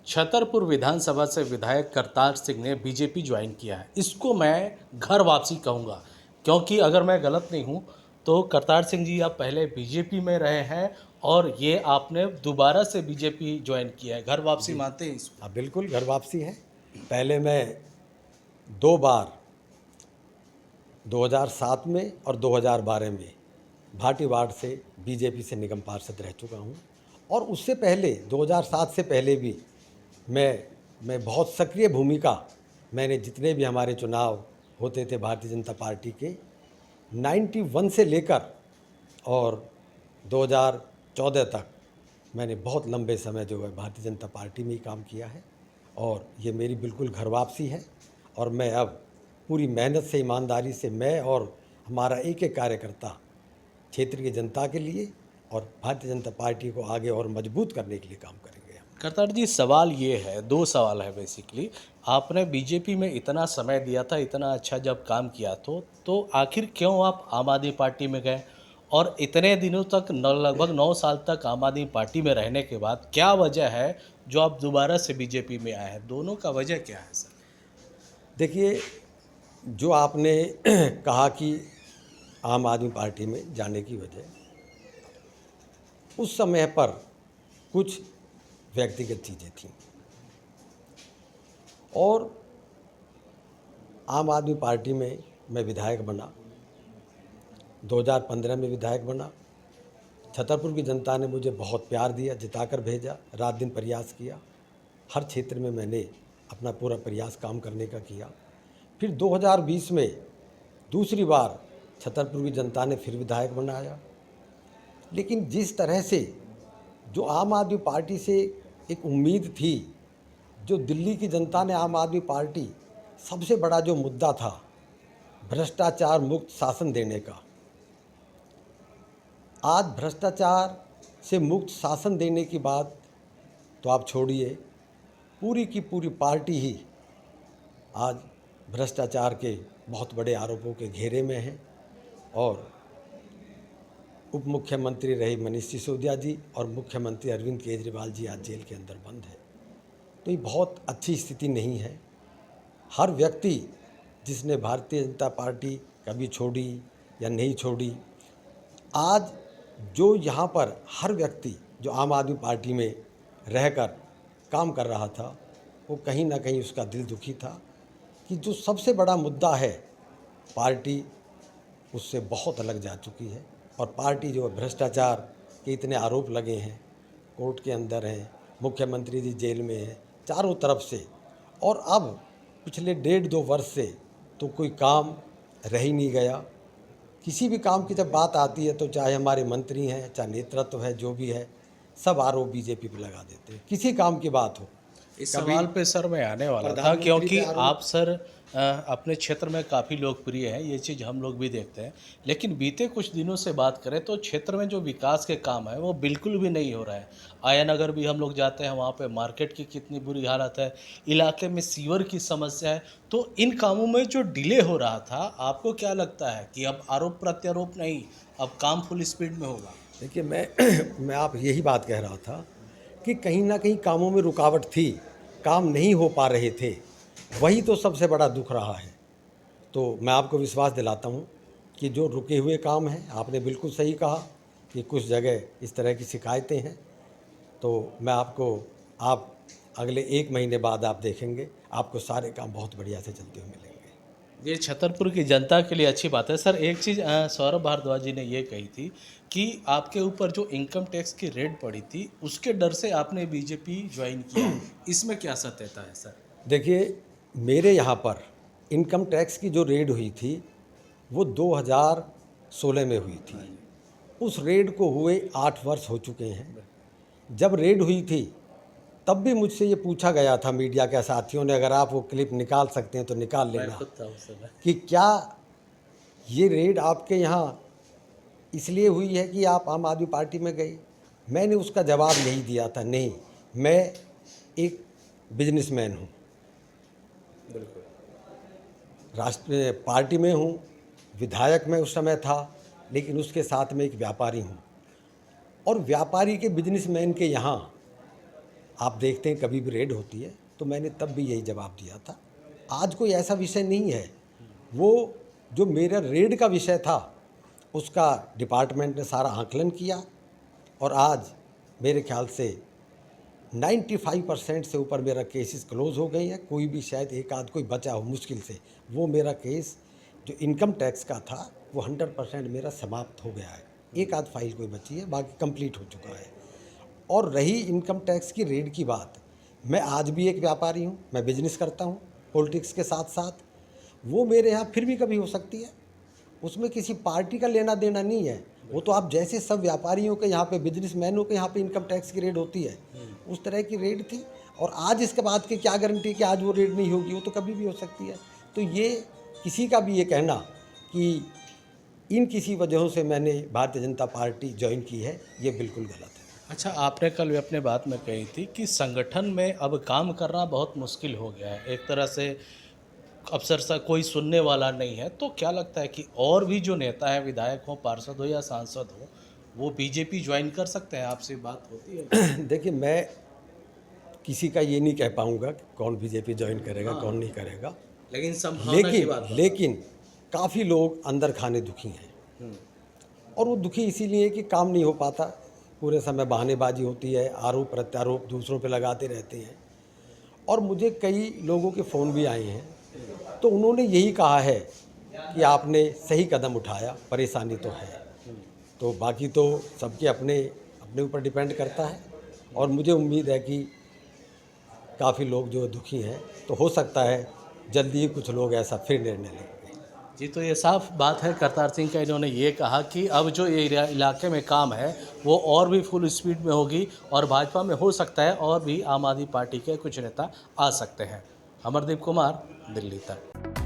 छतरपुर विधानसभा से विधायक करतार सिंह ने बीजेपी ज्वाइन किया है। इसको मैं घर वापसी कहूँगा, क्योंकि अगर मैं गलत नहीं हूँ तो करतार सिंह जी आप पहले बीजेपी में रहे हैं और ये आपने दोबारा से बीजेपी ज्वाइन किया है। घर वापसी जी मानते हैं इसको? हाँ, बिल्कुल घर वापसी है। पहले मैं 2 बार 2007 में और 2012 में भाटी वार्ड से बीजेपी से निगम पार्षद रह चुका हूँ। और उससे पहले 2007 से पहले भी मैं बहुत सक्रिय भूमिका, मैंने जितने भी हमारे चुनाव होते थे भारतीय जनता पार्टी के 91 से लेकर और 2014 तक मैंने बहुत लंबे समय जो है भारतीय जनता पार्टी में ही काम किया है। और ये मेरी बिल्कुल घर वापसी है। और मैं अब पूरी मेहनत से, ईमानदारी से मैं और हमारा एक एक कार्यकर्ता क्षेत्र की जनता के लिए और भारतीय जनता पार्टी को आगे और मजबूत करने के लिए काम करेंगे। करतार जी, सवाल ये है, दो सवाल है बेसिकली। आपने बीजेपी में इतना समय दिया था, इतना अच्छा जब काम किया तो आखिर क्यों आप आम आदमी पार्टी में गए? और इतने दिनों तक लगभग 9 साल तक आम आदमी पार्टी में रहने के बाद क्या वजह है जो आप दोबारा से बीजेपी में आए हैं? दोनों का वजह क्या है सर? देखिए, जो आपने कहा कि आम आदमी पार्टी में जाने की वजह, उस समय पर कुछ व्यक्तिगत चीज़ें थीं और आम आदमी पार्टी में मैं विधायक बना, 2015 में विधायक बना। छतरपुर की जनता ने मुझे बहुत प्यार दिया, जिताकर भेजा, रात दिन प्रयास किया। हर क्षेत्र में मैंने अपना पूरा प्रयास काम करने का किया। फिर 2020 में दूसरी बार छतरपुर की जनता ने फिर विधायक बनाया। लेकिन जिस तरह से जो आम आदमी पार्टी से एक उम्मीद थी, जो दिल्ली की जनता ने आम आदमी पार्टी, सबसे बड़ा जो मुद्दा था भ्रष्टाचार मुक्त शासन देने का, आज भ्रष्टाचार से मुक्त शासन देने की बात तो आप छोड़िए, पूरी की पूरी पार्टी ही आज भ्रष्टाचार के बहुत बड़े आरोपों के घेरे में है। और उप मुख्यमंत्री रही मनीष सिसोदिया जी और मुख्यमंत्री अरविंद केजरीवाल जी आज जेल के अंदर बंद है। तो ये बहुत अच्छी स्थिति नहीं है। हर व्यक्ति जिसने भारतीय जनता पार्टी कभी छोड़ी या नहीं छोड़ी, आज जो यहाँ पर हर व्यक्ति जो आम आदमी पार्टी में रहकर काम कर रहा था, वो कहीं ना कहीं उसका दिल दुखी था कि जो सबसे बड़ा मुद्दा है पार्टी उससे बहुत अलग जा चुकी है। और पार्टी जो भ्रष्टाचार के इतने आरोप लगे हैं, कोर्ट के अंदर हैं, मुख्यमंत्री जी जेल में हैं, चारों तरफ से। और अब पिछले 1.5-2 वर्ष से तो कोई काम रह ही नहीं गया। किसी भी काम की जब बात आती है तो चाहे हमारे मंत्री हैं, चाहे नेतृत्व है, जो भी है, सब आरोप बीजेपी पे लगा देते हैं, किसी काम की बात हो। इस सवाल पे सर मैं आने वाला था, प्रधानमंत्री क्योंकि पे आरोप। आप सर अपने क्षेत्र में काफ़ी लोकप्रिय हैं, ये चीज़ हम लोग भी देखते हैं। लेकिन बीते कुछ दिनों से बात करें तो क्षेत्र में जो विकास के काम है वो बिल्कुल भी नहीं हो रहा है। आया नगर भी हम लोग जाते हैं, वहाँ पे मार्केट की कितनी बुरी हालत है, इलाके में सीवर की समस्या है। तो इन कामों में जो डिले हो रहा था, आपको क्या लगता है कि अब आरोप प्रत्यारोप नहीं, अब काम फुल स्पीड में होगा? देखिए, मैं आप यही बात कह रहा था कि कहीं ना कहीं कामों में रुकावट थी, काम नहीं हो पा रहे थे, वही तो सबसे बड़ा दुख रहा है। तो मैं आपको विश्वास दिलाता हूँ कि जो रुके हुए काम हैं, आपने बिल्कुल सही कहा कि कुछ जगह इस तरह की शिकायतें हैं। तो मैं आपको, आप अगले 1 महीने बाद आप देखेंगे, आपको सारे काम बहुत बढ़िया से चलते हुए मिलेंगे। ये छतरपुर की जनता के लिए अच्छी बात है। सर एक चीज़ सौरभ भारद्वाज जी ने ये कही थी कि आपके ऊपर जो इनकम टैक्स की रेड पड़ी थी, उसके डर से आपने बीजेपी ज्वाइन किया। इसमें क्या सत्यता है सर? देखिए, मेरे यहाँ पर इनकम टैक्स की जो रेड हुई थी वो 2016 में हुई थी। उस रेड को हुए 8 वर्ष हो चुके हैं। जब रेड हुई थी तब भी मुझसे ये पूछा गया था मीडिया के साथियों ने, अगर आप वो क्लिप निकाल सकते हैं तो निकाल मैं लेना, खुद था उस समय। कि क्या ये रेड आपके यहाँ इसलिए हुई है कि आप आम आदमी पार्टी में गए। मैंने उसका जवाब यही दिया था, नहीं, मैं एक बिजनेसमैन हूँ, बिल्कुल। राष्ट्रीय पार्टी में हूँ, विधायक में उस समय था, लेकिन उसके साथ में एक व्यापारी हूँ। और व्यापारी के, बिजनेसमैन के यहाँ आप देखते हैं कभी भी रेड होती है तो मैंने तब भी यही जवाब दिया था। आज कोई ऐसा विषय नहीं है, वो जो मेरा रेड का विषय था उसका डिपार्टमेंट ने सारा आकलन किया और आज मेरे ख्याल से 95% से ऊपर मेरा केसेस क्लोज हो गई है। कोई भी शायद एक आध कोई बचा हो मुश्किल से, वो मेरा केस जो इनकम टैक्स का था वो 100% मेरा समाप्त हो गया है। एक आध फाइल कोई बची है, बाकी कंप्लीट हो चुका है। और रही इनकम टैक्स की रेड की बात, मैं आज भी एक व्यापारी हूँ, मैं बिजनेस करता हूँ पॉलिटिक्स के साथ साथ। वो मेरे यहाँ फिर भी कभी हो सकती है, उसमें किसी पार्टी का लेना देना नहीं है। वो तो आप जैसे सब व्यापारियों के यहाँ पे, बिजनेसमैनों के यहाँ पे इनकम टैक्स की रेड होती है, उस तरह की रेड थी। और आज इसके बाद की क्या गारंटी कि आज वो रेड नहीं होगी, वो तो कभी भी हो सकती है। तो ये किसी का भी ये कहना कि इन किसी वजहों से मैंने भारतीय जनता पार्टी ज्वाइन की है, ये बिल्कुल गलत है। अच्छा, आपने कल भी अपने बात में कही थी कि संगठन में अब काम करना बहुत मुश्किल हो गया है, एक तरह से अफसर सा कोई सुनने वाला नहीं है। तो क्या लगता है कि और भी जो नेता है, विधायक हो, पार्षद हो या सांसद हो, वो बीजेपी ज्वाइन कर सकते हैं? आपसे बात होती है? देखिए, मैं किसी का ये नहीं कह पाऊँगा कि कौन बीजेपी ज्वाइन करेगा, कौन नहीं करेगा। लेकिन संभावना की बात लेकिन काफ़ी लोग अंदर खाने दुखी हैं और वो दुखी इसीलिए है कि काम नहीं हो पाता, पूरे समय बहानेबाजी होती है, आरोप प्रत्यारोप दूसरों पे लगाते रहते हैं। और मुझे कई लोगों के फ़ोन भी आए हैं, तो उन्होंने यही कहा है कि आपने सही कदम उठाया, परेशानी तो है। तो बाकी तो सबके अपने अपने ऊपर डिपेंड करता है और मुझे उम्मीद है कि काफ़ी लोग जो दुखी हैं, तो हो सकता है जल्दी ही कुछ लोग ऐसा फिर निर्णय लेंगे। जी, तो ये साफ बात है करतार सिंह का। इन्होंने ये कहा कि अब जो ये इलाके में काम है वो और भी फुल स्पीड में होगी और भाजपा में हो सकता है और भी आम आदमी पार्टी के कुछ नेता आ सकते हैं। अमरदीप कुमार, दिल्ली तक।